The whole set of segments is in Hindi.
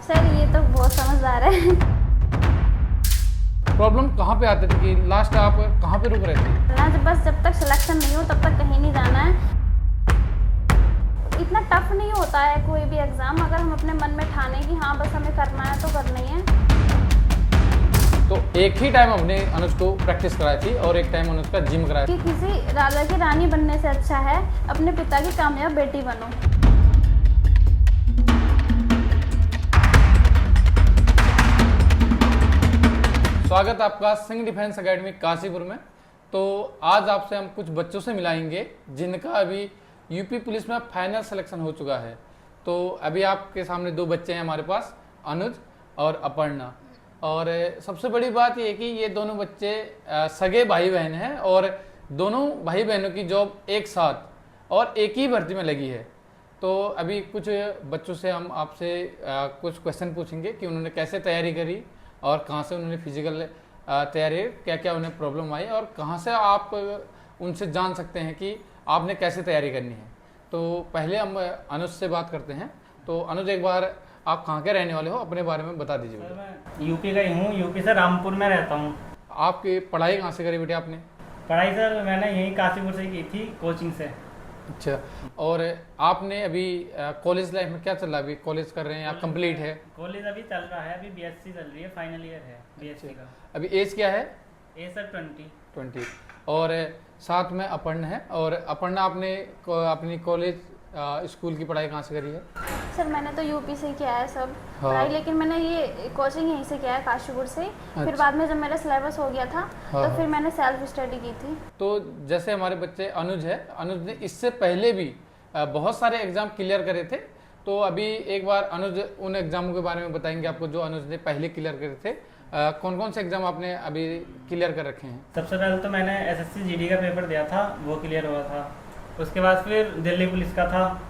सर ये तो बहुत समझदार है। प्रॉब्लम कहाँ पे आते थे कि लास्ट आप कहाँ पे रुक रहे थे? ना जब तक सिलेक्शन नहीं हो तब तक कहीं नहीं जाना है। इतना टफ नहीं होता है कोई भी एग्ज़ाम, अगर हम अपने मन में ठाने कि हाँ बस हमें करना है तो करना ही है। तो एक ही टाइम हमने अनुज को प्रैक्टिस कराई थी और एक टाइम अनुज का जिम कराया कि किसी राजा की रानी बनने से अच्छा है अपने पिता की कामयाब बेटी बनो। स्वागत आपका सिंह डिफेंस एकेडमी काशीपुर में। तो आज आपसे हम कुछ बच्चों से मिलाएंगे जिनका अभी यूपी पुलिस में फाइनल सिलेक्शन हो चुका है। तो अभी आपके सामने दो बच्चे हैं हमारे पास, अनुज और अपर्णा। और सबसे बड़ी बात ये है कि ये दोनों बच्चे सगे भाई बहन हैं और दोनों भाई बहनों की जॉब एक साथ और एक ही भर्ती में लगी है। तो अभी कुछ बच्चों से हम आपसे कुछ क्वेश्चन पूछेंगे कि उन्होंने कैसे तैयारी करी और कहाँ से उन्होंने फिजिकल तैयारी, क्या क्या उन्हें प्रॉब्लम आई और कहाँ से आप उनसे जान सकते हैं कि आपने कैसे तैयारी करनी है। तो पहले हम अनुज से बात करते हैं। तो अनुज, एक बार आप कहाँ के रहने वाले हो, अपने बारे में बता दीजिए। सर मैं यूपी का ही हूँ, यूपी से रामपुर में रहता हूँ। आपकी पढ़ाई कहाँ से करी बेटे आपने? पढ़ाई सर मैंने यहीं काशीपुर से की थी, कोचिंग से। अच्छा, और आपने अभी कॉलेज लाइफ में क्या चल रहा है? अभी कॉलेज कर रहे हैं या कंप्लीट है? कॉलेज अभी चल रहा है, अभी बीएससी चल रही है, फाइनल ईयर है बीएससी का। अभी एज क्या है? ए सर 20। और साथ में अपर्णा है। और अपर्णा, आपने अपनी कॉलेज स्कूल की पढ़ाई कहाँ से करी है? सर मैंने तो यूपी से ही किया है सब हाँ। पढ़ाई, लेकिन मैंने ये कोचिंग यहीं से किया है काशीपुर से। फिर अच्छा। बाद में जब मेरा सिलेबस हो गया था हाँ, तो फिर मैंने सेल्फ स्टडी की थी। तो जैसे हमारे बच्चे अनुज है, अनुज ने इससे पहले भी बहुत सारे एग्जाम क्लियर करे थे। तो अभी एक बार अनुज उन एग्जामों के बारे में बताएंगे आपको जो अनुज ने पहले क्लियर करे थे। कौन कौन से एग्जाम आपने अभी क्लियर कर रखे हैं? सबसे पहले तो मैंने एसएससी जीडी का पेपर दिया था, वो क्लियर हुआ था। उसके बाद फिर दिल्ली पुलिस का था,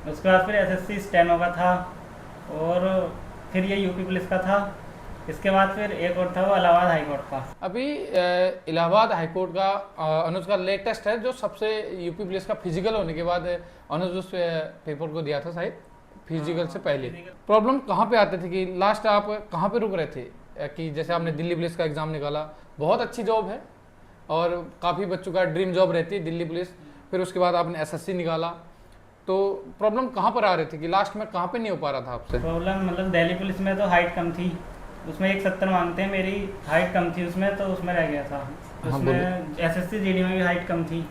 उसके बाद फिर एसएससी स्टेनो का था और फिर ये यूपी पुलिस का था। इसके बाद फिर एक और था, वो इलाहाबाद हाई कोर्ट का। अभी इलाहाबाद हाई कोर्ट का अनुज का लेटेस्ट है, जो सबसे यूपी पुलिस का फिजिकल होने के बाद अनुज उस पेपर को दिया था शायद, फिजिकल से पहले। प्रॉब्लम कहाँ पे आते थे कि लास्ट आप कहाँ पे रुक रहे थे? कि जैसे आपने दिल्ली पुलिस का एग्जाम निकाला, बहुत अच्छी जॉब है और काफ़ी बच्चों का ड्रीम जॉब रहती है दिल्ली पुलिस। फिर उसके बाद आपने एसएससी निकाला, तो प्रॉब्लम कहाँ पर आ रही थी कि लास्ट में कहाँ पे नहीं हो पा रहा था आपसे? प्रॉब्लम मतलब दिल्ली पुलिस में तो हाइट कम थी, उसमें 170 मांगते हैं, मेरी हाइट कम थी उसमें, तो उसमें रह गया था। उसमें एसएससी जीडी में भी हाइट कम थी,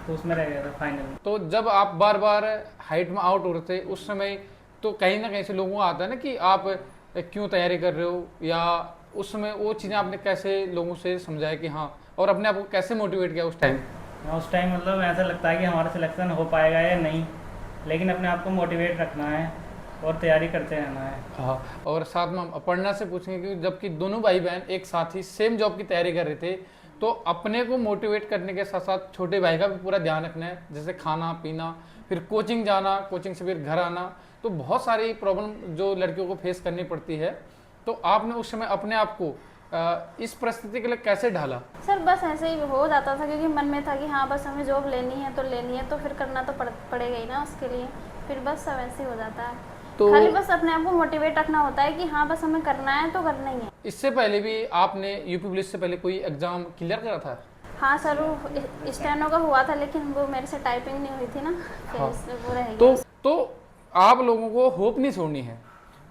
तो उसमें रह गया था फाइनल। तो जब आप बार बार हाइट में आउट हो रहे थे उस समय, तो कहीं ना कहीं से लोगों को आता है ना कि आप क्यों तैयारी कर रहे हो, या उस समय वो चीज़ें आपने कैसे लोगों से समझाया कि हाँ, और अपने आप को कैसे मोटिवेट किया उस टाइम? उस टाइम मतलब ऐसा लगता है कि हमारा सिलेक्शन हो पाएगा या नहीं, लेकिन अपने आप को मोटिवेट रखना है और तैयारी करते रहना है। हाँ, और साथ में हम अपर्णा से पूछेंगे कि जबकि दोनों भाई बहन एक साथ ही सेम जॉब की तैयारी कर रहे थे, तो अपने को मोटिवेट करने के साथ साथ छोटे भाई का भी पूरा ध्यान रखना है, जैसे खाना पीना, फिर कोचिंग जाना, कोचिंग से फिर घर आना, तो बहुत सारी प्रॉब्लम जो लड़कियों को फेस करनी पड़ती है। तो आपने उस समय अपने आप को इस परिस्थिति के लिए कैसे ढाला? सर बस ऐसे ही हो जाता था, क्योंकि मन में था कि हाँ बस हमें जॉब लेनी है तो लेनी है, तो फिर करना तो पड़ेगा ही ना उसके लिए। फिर बस सब ऐसे ही हो जाता है। तो खाली बस अपने आप को मोटिवेट रखना होता है कि हाँ बस हमें करना है तो करना ही है। इससे पहले भी आपने यूपी पुलिस से पहले कोई एग्जाम क्लियर करा था? हाँ सर, वो स्टेनो का हुआ था, लेकिन वो मेरे से टाइपिंग नहीं हुई थी ना, फिर हाँ। इसलिए वो रह गया। तो आप लोगों को होप नहीं छोड़नी है।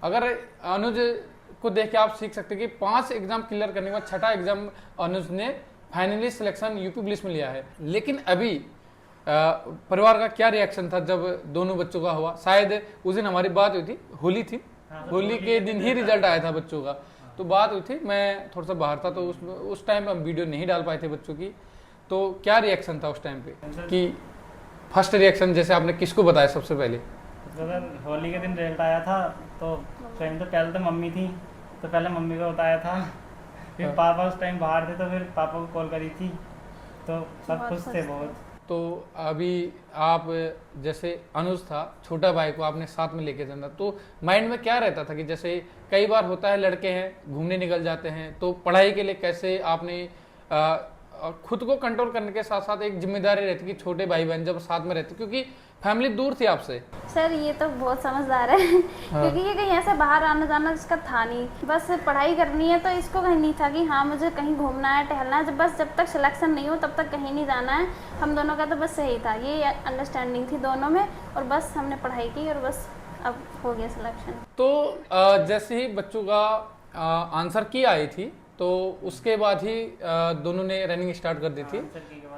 अगर अनुज को देख के आप सीख सकते हैं कि 5 एग्जाम क्लियर करने के बाद छठा एग्जाम अनुज ने फाइनली सिलेक्शन यूपी पुलिस में लिया है। लेकिन अभी परिवार का क्या रिएक्शन था जब दोनों बच्चों का हुआ? शायद उस दिन हमारी बात हुई थी, होली थी, होली के दिन ही रिजल्ट आया था बच्चों का, तो बात हुई थी। मैं थोड़ा सा बाहर था, तो उस टाइम हम वीडियो नहीं डाल पाए थे बच्चों की। तो क्या रिएक्शन था उस टाइम पे कि फर्स्ट रिएक्शन जैसे आपने किसको बताया सबसे पहले? सर होली के दिन रिजल्ट आया था, तो टाइम तो पहले तो मम्मी थी, तो पहले मम्मी को बताया था। फिर हाँ। पापा उस टाइम बाहर थे, तो फिर पापा को कॉल करी थी, तो सब बहुत खुश थे बहुत। तो अभी आप जैसे अनुज था, छोटा भाई को आपने साथ में लेके जाना, तो माइंड में क्या रहता था कि जैसे कई बार होता है लड़के हैं घूमने निकल जाते हैं, तो पढ़ाई के लिए कैसे आपने खुद को कंट्रोल करने के साथ साथ एक जिम्मेदारी रहती कि छोटे भाई बहन जब साथ में रहते, क्योंकि फैमिली दूर थी आपसे। सर ये तो बहुत समझदार है क्योंकि ये कहीं ऐसे बाहर आना जाना इसका था नहीं, बस पढ़ाई करनी है, तो इसको कहीं नहीं था कि हाँ मुझे कहीं घूमना है टहलना है, बस जब तक सिलेक्शन नहीं हो तब तक कहीं नहीं जाना है। हम दोनों का तो बस सही था, ये अंडरस्टैंडिंग थी दोनों में, और बस हमने पढ़ाई की और बस अब हो गया सिलेक्शन। तो जैसे ही बच्चों का आंसर की आई थी तो उसके बाद ही दोनों ने रनिंग स्टार्ट कर दी थी।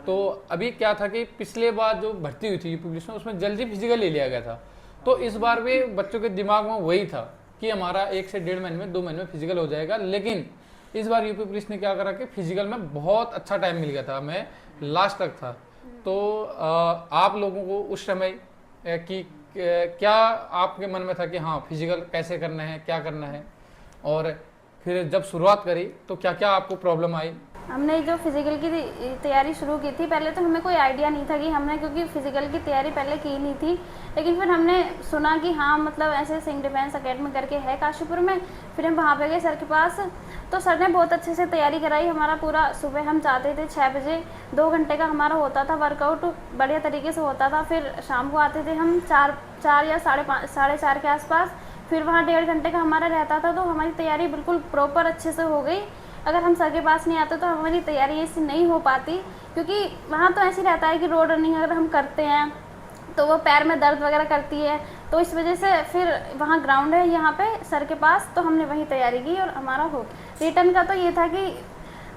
तो अभी क्या था कि पिछले बार जो भर्ती हुई थी यूपी पुलिस में उसमें जल्दी फिजिकल ले लिया गया था, तो इस बार भी बच्चों के दिमाग में वही था कि हमारा 1 से 1.5 महीने में 2 महीने में फिजिकल हो जाएगा। लेकिन इस बार यूपी पुलिस ने क्या करा कि फिजिकल में बहुत अच्छा टाइम मिल गया था, मैं लास्ट तक था। तो आप लोगों को उस समय कि क्या आपके मन में था कि हाँ फिजिकल कैसे करना है, क्या करना है, और फिर जब शुरुआत करी तो क्या क्या आपको प्रॉब्लम आई? हमने जो फिजिकल की तैयारी शुरू की थी, पहले तो हमें कोई आइडिया नहीं था कि हमने, क्योंकि फिजिकल की तैयारी पहले की नहीं थी, लेकिन फिर हमने सुना कि हाँ मतलब ऐसे सिंह डिफेंस अकेडमी करके है काशीपुर में। फिर हम वहाँ पे गए सर के पास, तो सर ने बहुत अच्छे से तैयारी कराई। हमारा पूरा सुबह हम जाते थे 6 बजे, 2 घंटे का हमारा होता था वर्कआउट, बढ़िया तरीके से होता था। फिर शाम को आते थे हम 4 या 4:30 के आसपास, फिर वहाँ 1.5 घंटे का हमारा रहता था। तो हमारी तैयारी बिल्कुल प्रॉपर अच्छे से हो गई। अगर हम सर के पास नहीं आते तो हमारी तैयारी ऐसी नहीं हो पाती, क्योंकि वहाँ तो ऐसे रहता है कि रोड रनिंग अगर हम करते हैं तो वो पैर में दर्द वगैरह करती है, तो इस वजह से फिर वहाँ ग्राउंड है यहाँ पे सर के पास, तो हमने वहीं तैयारी की और हमारा हो। रिटर्न का तो ये था कि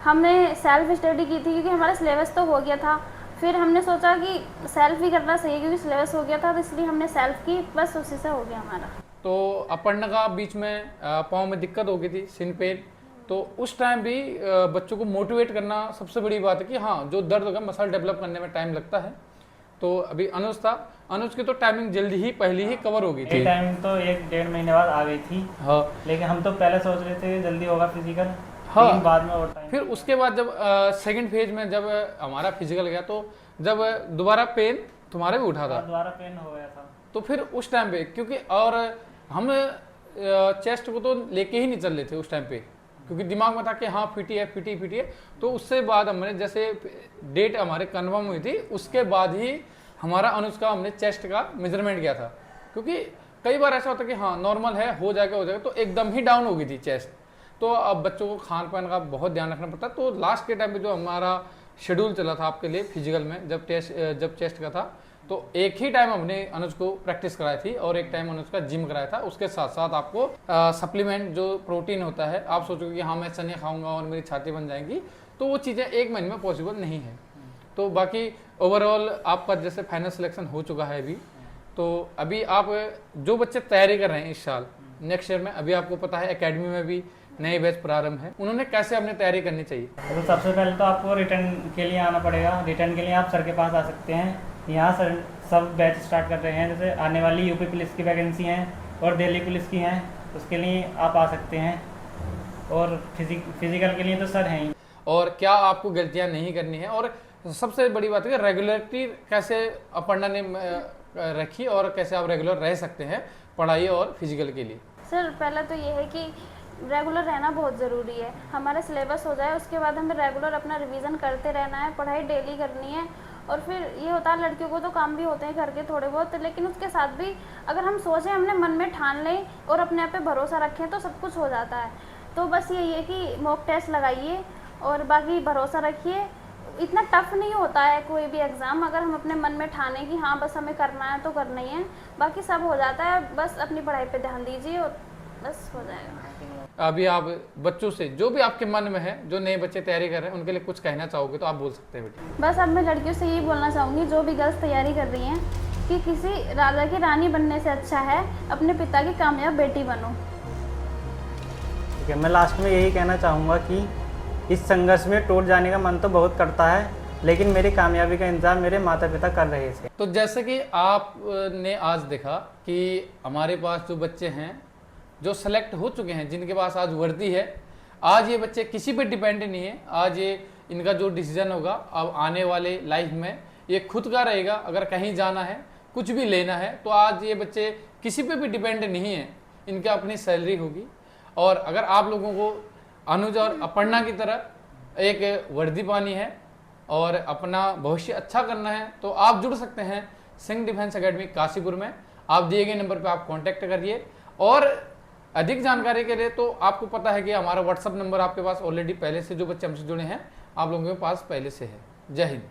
हमने सेल्फ स्टडी की थी, क्योंकि हमारा सिलेबस तो हो गया था। फिर हमने सोचा कि सेल्फ ही करना सही है, क्योंकि सिलेबस हो गया था, तो इसलिए हमने सेल्फ की, बस उसी से हो गया हमारा। तो अपर्णा का बीच में पाँव में दिक्कत हो गई थी, सिन पेन, तो उस टाइम भी बच्चों को मोटिवेट करना सबसे बड़ी बात है कि हाँ जो दर्द होगा मसल डेवलप करने में टाइम लगता है। तो अभी अनुज था, अनुज की तो टाइमिंग जल्दी ही पहले ही कवर हो गई थी। टाइम तो 1-1.5 महीने बाद आ गई थी। हाँ, लेकिन हम तो पहले सोच रहे थे जल्दी होगा फिजिकल। हाँ, लेकिन बाद में और टाइम। फिर उसके बाद जब सेकंड फेज में जब हमारा फिजिकल गया तो जब दोबारा पेन तुम्हारे भी उठा था, दोबारा पेन हो गया था। तो फिर उस टाइम पे क्योंकि और हम चेस्ट को तो लेके ही नहीं चल रहे थे उस टाइम पे, क्योंकि दिमाग में था कि हाँ फिटी है। तो उससे बाद हमने जैसे डेट हमारे कन्फर्म हुई थी उसके बाद ही हमारा अनुज का हमने चेस्ट का मेजरमेंट किया था, क्योंकि कई बार ऐसा होता है कि हाँ नॉर्मल है हो जाएगा, तो एकदम ही डाउन हो गई थी चेस्ट। तो अब बच्चों को खान पान का बहुत ध्यान रखना पड़ता है। तो लास्ट के टाइम पे जो हमारा शेड्यूल चला था आपके लिए फिजिकल में, जब चेस्ट का था, तो एक ही टाइम हमने अनुज को प्रैक्टिस कराई थी और एक टाइम अनुज का जिम कराया था। उसके साथ साथ आपको सप्लीमेंट जो प्रोटीन होता है, आप सोचोगे कि हाँ मैं चने खाऊंगा और मेरी छाती बन जाएगी, तो वो चीज़ें 1 महीने में पॉसिबल नहीं है। तो बाकी ओवरऑल आपका जैसे फाइनल सिलेक्शन हो चुका है अभी, तो अभी आप जो बच्चे तैयारी कर रहे हैं इस साल नेक्स्ट ईयर में, अभी आपको पता है एकेडमी में भी नए बैच प्रारंभ है, उन्होंने कैसे अपनी तैयारी करनी चाहिए? तो सबसे पहले तो आपको रिटर्न के लिए आना पड़ेगा। रिटर्न के लिए आप सर के पास आ सकते हैं। यहाँ सर सब बैच स्टार्ट कर रहे हैं, जैसे आने वाली यूपी पुलिस की वैकेंसी हैं और दिल्ली पुलिस की हैं, उसके लिए आप आ सकते हैं। और फिजिकल के लिए तो सर हैं ही। और क्या आपको गलतियाँ नहीं करनी है, और सबसे बड़ी बात है कि रेगुलरिटी कैसे अपर्णा ने रखी और कैसे आप रेगुलर रह सकते हैं पढ़ाई और फिजिकल के लिए? सर पहला तो ये है कि रेगुलर रहना बहुत ज़रूरी है। हमारा सिलेबस हो जाए उसके बाद हमें रेगुलर अपना रिवीजन करते रहना है, पढ़ाई डेली करनी है। और फिर ये होता है लड़कियों को तो काम भी होते हैं घर के थोड़े बहुत, लेकिन उसके साथ भी अगर हम सोचें, हमने मन में ठान लें और अपने आप पे भरोसा रखें तो सब कुछ हो जाता है। तो बस यही है कि मॉक टेस्ट लगाइए और बाकी भरोसा रखिए। इतना टफ नहीं होता है कोई भी एग्ज़ाम, अगर हम अपने मन में ठाने कि हाँ बस हमें करना है तो करना ही है, बाकी सब हो जाता है। बस अपनी पढ़ाई पे ध्यान दीजिए और बस हो जाएगा। अभी आप बच्चों से जो भी आपके मन में है, जो नए बच्चे तैयारी कर रहे हैं, उनके लिए कुछ कहना चाहोगे तो आप बोल सकते हैं बेटा। बस अब मैं लड़कियों से यही बोलना चाहूँगी, जो भी गर्ल्स तैयारी कर रही हैं, कि किसी राजा की रानी बनने से अच्छा है अपने पिता की कामयाब बेटी बनो। ठीक है, मैं लास्ट में यही कहना चाहूँगा कि इस संघर्ष में टूट जाने का मन तो बहुत करता है, लेकिन मेरी कामयाबी का इंतजार मेरे माता पिता कर रहे थे। तो जैसे कि आपने आज देखा कि हमारे पास जो बच्चे हैं जो सेलेक्ट हो चुके हैं, जिनके पास आज वर्दी है, आज ये बच्चे किसी पे डिपेंड नहीं है। आज ये इनका जो डिसीजन होगा अब आने वाले लाइफ में ये खुद का रहेगा। अगर कहीं जाना है, कुछ भी लेना है, तो आज ये बच्चे किसी पे भी डिपेंड नहीं है, इनकी अपनी सैलरी होगी। और अगर आप लोगों को अनुज और अपर्णा की तरह एक वर्दी पानी है और अपना भविष्य अच्छा करना है तो आप जुड़ सकते हैं सिंह डिफेंस एकेडमी काशीपुर में। आप दिए गए नंबर पर आप कांटेक्ट करिए। और अधिक जानकारी के लिए तो आपको पता है कि हमारा व्हाट्सअप नंबर आपके पास ऑलरेडी पहले से जो बच्चे हमसे जुड़े हैं आप लोगों के पास पहले से है। जय हिंद।